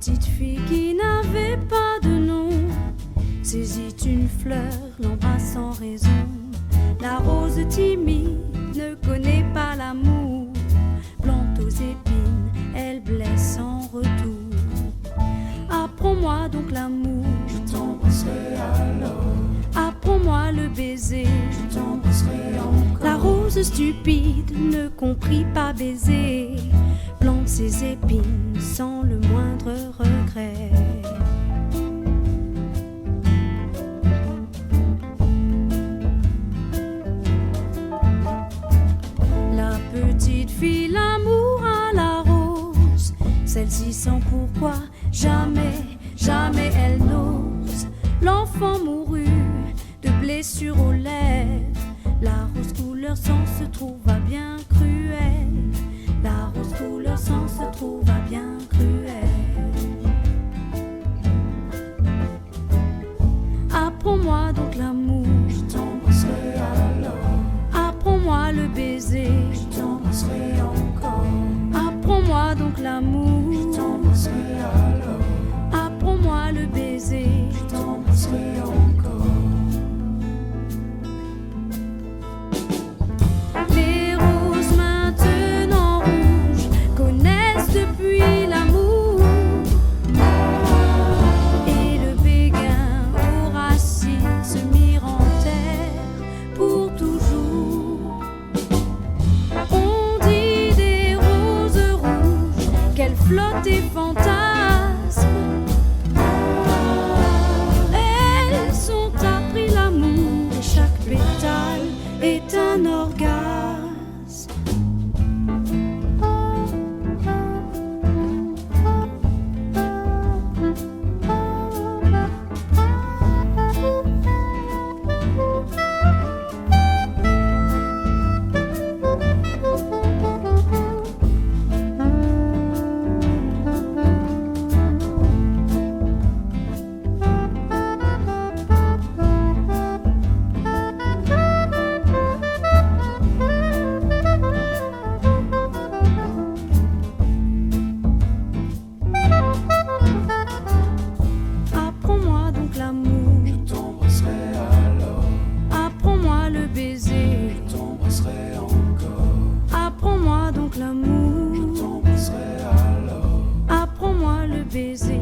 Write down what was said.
petite fille qui n'avait pas de nom saisit une fleur, l'embrasse sans raison. La rose timide ne connaît pas l'amour, plante aux épines, elle blesse en retour. Apprends-moi donc l'amour, je t'embrasserai alors. Apprends-moi le baiser, je t'embrasserai encore. La rose stupide ne comprit pas baiser, plante ses épines sans le moindre regret. La petite fit l'amour à la rose, celle-ci sans pourquoi, jamais, jamais elle n'ose. L'enfant mourut de blessures aux lèvres, la rose couleur sang se trouva bien cruelle. La rose couleur sang se trouva bien cruelle. Apprends-moi donc l'amour, je t'embrasserai alors. Apprends-moi le baiser, je t'embrasserai encore. Apprends-moi donc l'amour, je t'embrasserai alors. Apprends-moi le baiser, je t'embrasserai encore. Les roses maintenant rouges connaissent depuis l'amour, et le béguin aux racines se mirent en terre pour toujours. On dit des roses rouges qu'elles flottent et fantasment. Elles sont appris l'amour et chaque pétale est un orgasme. Apprends-moi donc l'amour, je t'embrasserai alors. Apprends-moi le baiser, je t'embrasserai encore. Apprends-moi donc l'amour, je t'embrasserai alors. Apprends-moi le baiser.